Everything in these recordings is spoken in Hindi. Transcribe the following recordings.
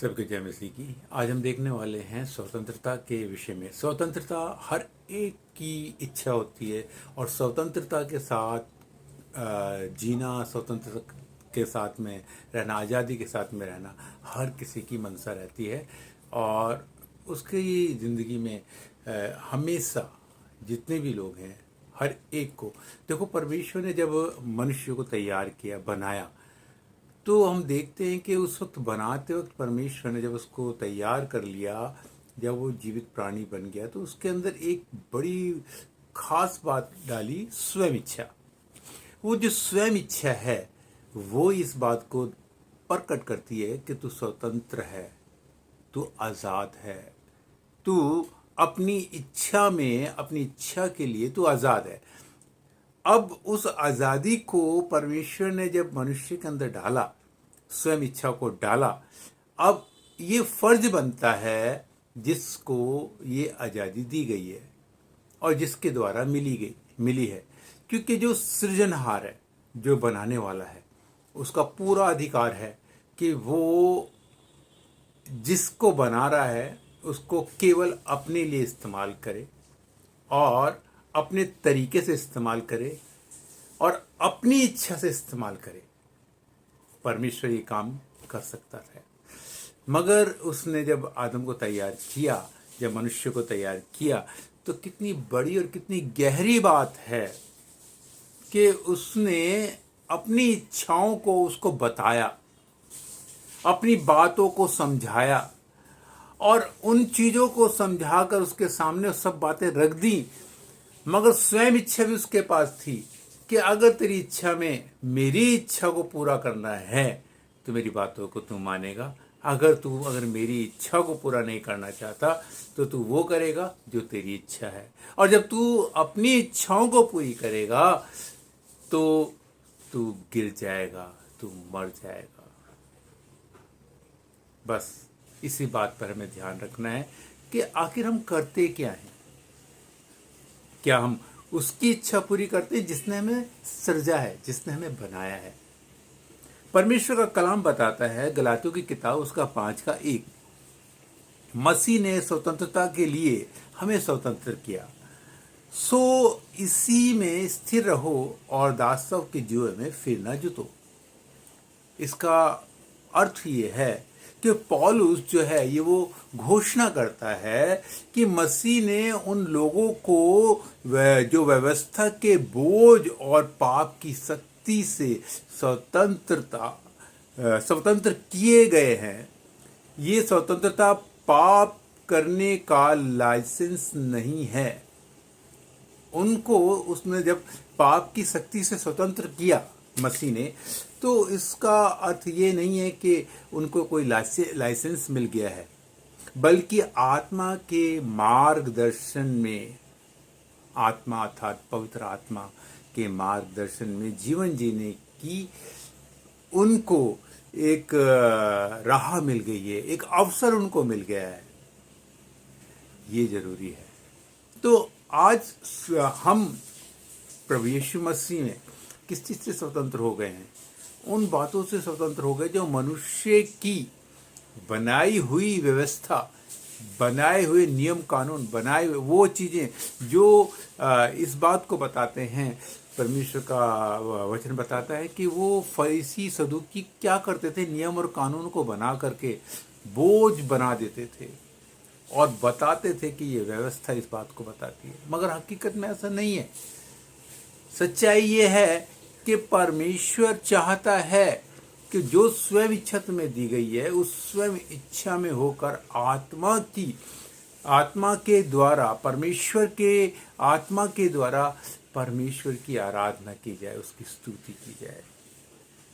सबके जय मसीह की। आज हम देखने वाले हैं स्वतंत्रता के विषय में। स्वतंत्रता हर एक की इच्छा होती है और स्वतंत्रता के साथ जीना, स्वतंत्रता के साथ में रहना, आज़ादी के साथ में रहना हर किसी की मंशा रहती है। और उसकी ज़िंदगी में हमेशा जितने भी लोग हैं हर एक को देखो, परमेश्वर ने जब मनुष्य को तैयार किया, बनाया, तो हम देखते हैं कि उस वक्त बनाते वक्त परमेश्वर ने जब उसको तैयार कर लिया, जब वो जीवित प्राणी बन गया, तो उसके अंदर एक बड़ी खास बात डाली, स्वयं इच्छा। वो जो स्वयं इच्छा है वो इस बात को प्रकट करती है कि तू स्वतंत्र है, तू आज़ाद है, तू अपनी इच्छा में, अपनी इच्छा के लिए तू आज़ाद है। अब उस आज़ादी को परमेश्वर ने जब मनुष्य के अंदर डाला, स्वयं इच्छा को डाला, अब ये फर्ज बनता है जिसको ये आज़ादी दी गई है और जिसके द्वारा मिली है। क्योंकि जो सृजनहार है, जो बनाने वाला है, उसका पूरा अधिकार है कि वो जिसको बना रहा है उसको केवल अपने लिए इस्तेमाल करे और अपने तरीके से इस्तेमाल करे और अपनी इच्छा से इस्तेमाल करे। परमेश्वर ये काम कर सकता था, मगर उसने जब आदम को तैयार किया, जब मनुष्य को तैयार किया, तो कितनी बड़ी और कितनी गहरी बात है कि उसने अपनी इच्छाओं को उसको बताया, अपनी बातों को समझाया और उन चीज़ों को समझाकर उसके सामने सब बातें रख दी। मगर स्वयं इच्छा भी उसके पास थी कि अगर तेरी इच्छा में मेरी इच्छा को पूरा करना है तो मेरी बातों को तू मानेगा। अगर मेरी इच्छा को पूरा नहीं करना चाहता तो तू वो करेगा जो तेरी इच्छा है। और जब तू अपनी इच्छाओं को पूरी करेगा तो तू गिर जाएगा, तू मर जाएगा। बस इसी बात पर हमें ध्यान रखना है कि आखिर हम करते क्या हैं। क्या हम उसकी इच्छा पूरी करते हैं जिसने हमें सृजा है, जिसने हमें बनाया है। परमेश्वर का कलाम बताता है, गलातियों की किताब उसका 5:1, मसीह ने स्वतंत्रता के लिए हमें स्वतंत्र किया, सो इसी में स्थिर रहो और दासत्व के जुए में फिर न जुतो। इसका अर्थ ये है कि पौलुस जो है ये वो घोषणा करता है कि मसीह ने उन लोगों को जो व्यवस्था के बोझ और पाप की शक्ति से स्वतंत्र किए गए हैं। ये स्वतंत्रता पाप करने का लाइसेंस नहीं है। उनको उसने जब पाप की शक्ति से स्वतंत्र किया मसीह ने, तो इसका अर्थ ये नहीं है कि उनको कोई लाइसेंस मिल गया है, बल्कि आत्मा के मार्गदर्शन में, आत्मा अर्थात पवित्र आत्मा के मार्गदर्शन में जीवन जीने की उनको एक राह मिल गई है, एक अवसर उनको मिल गया है। ये जरूरी है। तो आज हम प्रभु यीशु मसीह में किस चीज़ से स्वतंत्र हो गए हैं? उन बातों से स्वतंत्र हो गए जो मनुष्य की बनाई हुई व्यवस्था, बनाए हुए नियम कानून, बनाए हुए वो चीज़ें जो इस बात को बताते हैं। परमेश्वर का वचन बताता है कि वो फरीसी सदूकी क्या करते थे, नियम और कानून को बना करके बोझ बना देते थे और बताते थे कि ये व्यवस्था इस बात को बताती है, मगर हकीकत में ऐसा नहीं है। सच्चाई ये है कि परमेश्वर चाहता है कि जो स्वयं इच्छा तुम्हें दी गई है, उस स्वयं इच्छा में होकर आत्मा के द्वारा, परमेश्वर के आत्मा के द्वारा परमेश्वर की आराधना की जाए, उसकी स्तुति की जाए।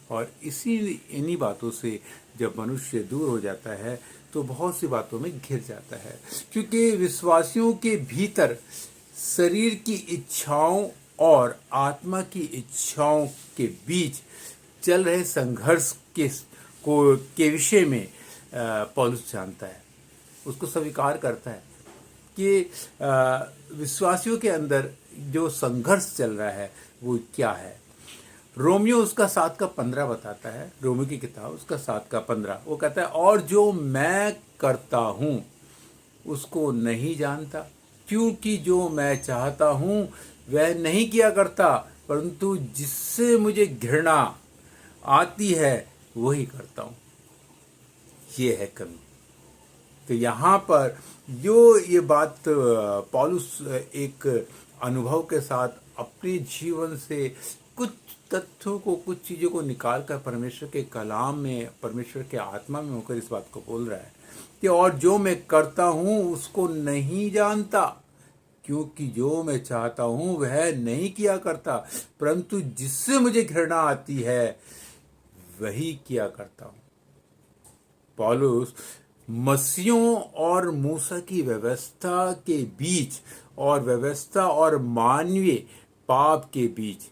और इन्हीं बातों से जब मनुष्य दूर हो जाता है तो बहुत सी बातों में घिर जाता है, क्योंकि विश्वासियों के भीतर शरीर की इच्छाओं और आत्मा की इच्छाओं के बीच चल रहे संघर्ष के विषय में पौलुस जानता है, उसको स्वीकार करता है कि विश्वासियों के अंदर जो संघर्ष चल रहा है वो क्या है। रोमियो उसका 7 का 15 बताता है, रोमियो की किताब उसका 7 का 15, वो कहता है और जो मैं करता हूँ उसको नहीं जानता, क्योंकि जो मैं चाहता हूँ वह नहीं किया करता, परंतु जिससे मुझे घृणा आती है वही करता हूँ। ये है कमी। तो यहाँ पर ये बात पौलुस एक अनुभव के साथ अपने जीवन से कुछ तथ्यों को, कुछ चीज़ों को निकाल कर परमेश्वर के कलाम में, परमेश्वर के आत्मा में होकर इस बात को बोल रहा है कि और जो मैं करता हूँ उसको नहीं जानता, क्योंकि जो मैं चाहता हूँ वह नहीं किया करता, परंतु जिससे मुझे घृणा आती है वही किया करता हूँ। पौलुस मसीहों और मूसा की व्यवस्था के बीच और व्यवस्था और मानवीय पाप के बीच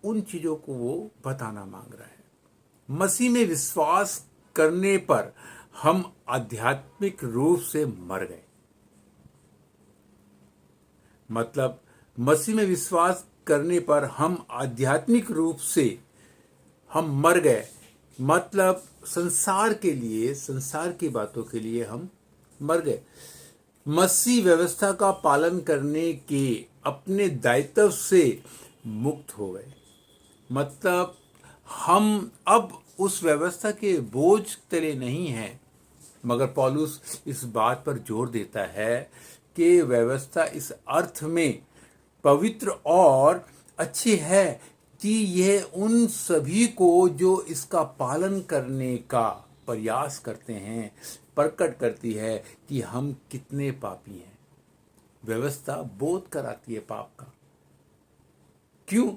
उन चीजों को वो बताना मांग रहा है। मसीह में विश्वास करने पर हम आध्यात्मिक रूप से मर गए। मतलब मसीह में विश्वास करने पर हम आध्यात्मिक रूप से हम मर गए। मतलब संसार के लिए, संसार की बातों के लिए हम मर गए। मसीह व्यवस्था का पालन करने के अपने दायित्व से मुक्त हो गए। मतलब हम अब उस व्यवस्था के बोझ तले नहीं हैं। मगर पौलुस इस बात पर जोर देता है कि व्यवस्था इस अर्थ में पवित्र और अच्छी है कि यह उन सभी को जो इसका पालन करने का प्रयास करते हैं प्रकट करती है कि हम कितने पापी हैं। व्यवस्था बोध कराती है पाप का। क्यों?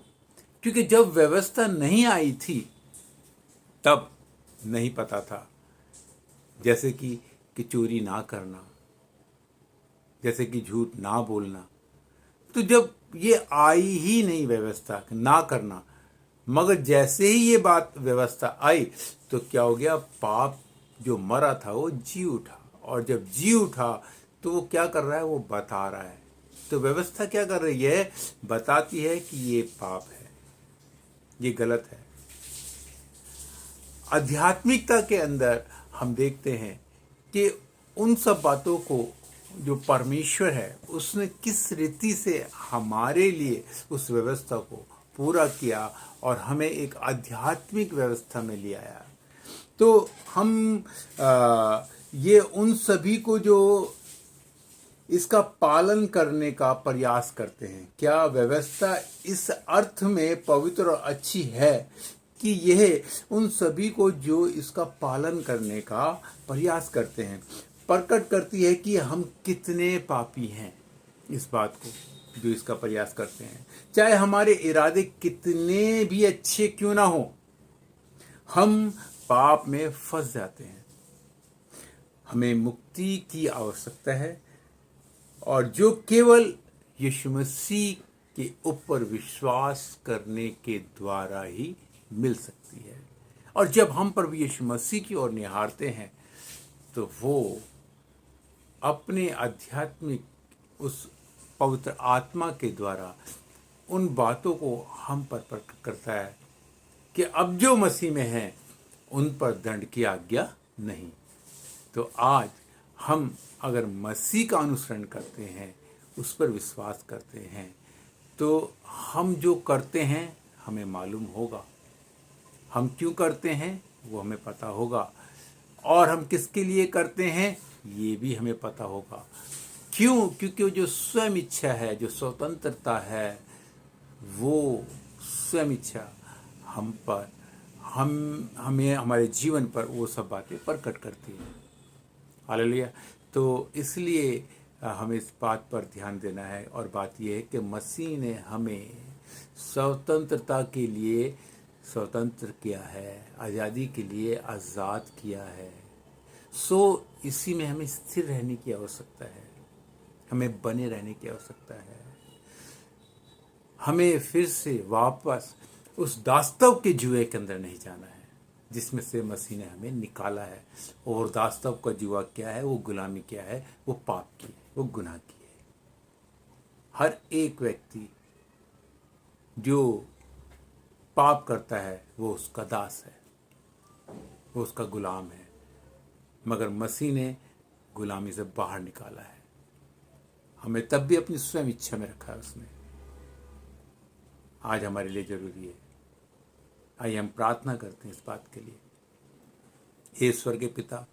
क्योंकि जब व्यवस्था नहीं आई थी तब नहीं पता था। जैसे कि चोरी ना करना, जैसे कि झूठ ना बोलना। तो जब ये आई ही नहीं व्यवस्था ना करना, मगर जैसे ही ये बात व्यवस्था आई तो क्या हो गया, पाप जो मरा था वो जी उठा, और जब जी उठा तो वो क्या कर रहा है, वो बता रहा है। तो व्यवस्था क्या कर रही है, बताती है कि ये पाप है, ये गलत है। आध्यात्मिकता के अंदर हम देखते हैं कि उन सब बातों को जो परमेश्वर है उसने किस रीति से हमारे लिए उस व्यवस्था को पूरा किया और हमें एक आध्यात्मिक व्यवस्था में ले आया। तो हम ये उन सभी को जो इसका पालन करने का प्रयास करते हैं, क्या व्यवस्था इस अर्थ में पवित्र और अच्छी है कि यह उन सभी को जो इसका पालन करने का प्रयास करते हैं प्रकट करती है कि हम कितने पापी हैं। इस बात को जो इसका प्रयास करते हैं, चाहे हमारे इरादे कितने भी अच्छे क्यों ना हो, हम पाप में फंस जाते हैं। हमें मुक्ति की आवश्यकता है और जो केवल यीशु मसीह के ऊपर विश्वास करने के द्वारा ही मिल सकती है। और जब हम प्रभु यीशु मसीह की ओर निहारते हैं तो वो अपने आध्यात्मिक उस पवित्र आत्मा के द्वारा उन बातों को हम पर प्रकट करता है कि अब जो मसीह में हैं उन पर दंड की आज्ञा नहीं। तो आज हम अगर मसीह का अनुसरण करते हैं, उस पर विश्वास करते हैं, तो हम जो करते हैं हमें मालूम होगा, हम क्यों करते हैं वो हमें पता होगा, और हम किसके लिए करते हैं ये भी हमें पता होगा। क्यों? क्योंकि वो जो स्वयं इच्छा है, जो स्वतंत्रता है, वो स्वयं इच्छा हम पर, हमें हमारे जीवन पर वो सब बातें प्रकट करती है। हालेलुया। तो इसलिए हमें इस बात पर ध्यान देना है, और बात यह है कि मसीह ने हमें स्वतंत्रता के लिए स्वतंत्र किया है, आज़ादी के लिए आज़ाद किया है। सो इसी में हमें स्थिर रहने की आवश्यकता है, हमें बने रहने की आवश्यकता है। हमें फिर से वापस उस दास्तव के जुए के अंदर नहीं जाना है जिसमें से मसीह ने हमें निकाला है। और दास्तव का जुआ क्या है, वो गुलामी क्या है, वो पाप की है, वो गुनाह की है। हर एक व्यक्ति जो पाप करता है वो उसका दास है, वो उसका गुलाम है। मगर मसीह ने गुलामी से बाहर निकाला है, हमें तब भी अपनी स्वयं इच्छा में रखा है उसने। आज हमारे लिए जरूरी है। आइए हम प्रार्थना करते हैं इस बात के लिए। हे स्वर्गीय पिता,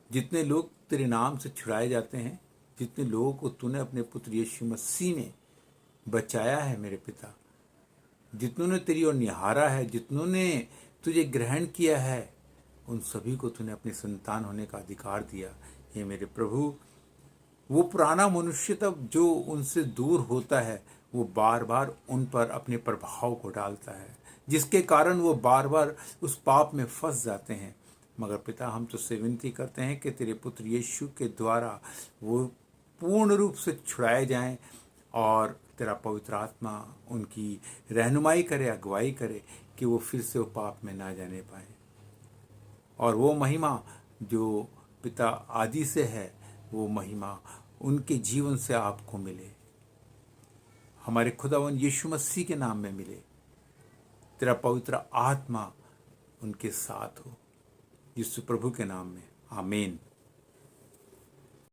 जितने लोग तेरे नाम से छुड़ाए जाते हैं, जितने लोगों को तूने अपने पुत्र यीशु मसीह ने बचाया है मेरे पिता, जितनों ने तेरी ओर निहारा है, जितनों ने तुझे ग्रहण किया है, उन सभी को तूने अपनी संतान होने का अधिकार दिया। हे मेरे प्रभु, वो पुराना मनुष्य तब जो उनसे दूर होता है, वो बार बार उन पर अपने प्रभाव को डालता है, जिसके कारण वो बार बार उस पाप में फंस जाते हैं। मगर पिता, हम तुझसे विनती करते हैं कि तेरे पुत्र यीशु के द्वारा वो पूर्ण रूप से छुड़ाए जाएं और तेरा पवित्र आत्मा उनकी रहनुमाई करे, अगुवाई करे कि वो फिर से वो पाप में ना जाने पाए। और वो महिमा जो पिता आदि से है, वो महिमा उनके जीवन से आपको मिले, हमारे खुदावन यीशु मसीह के नाम में मिले। तेरा पवित्र आत्मा उनके साथ हो, यीशु प्रभु के नाम में, आमीन।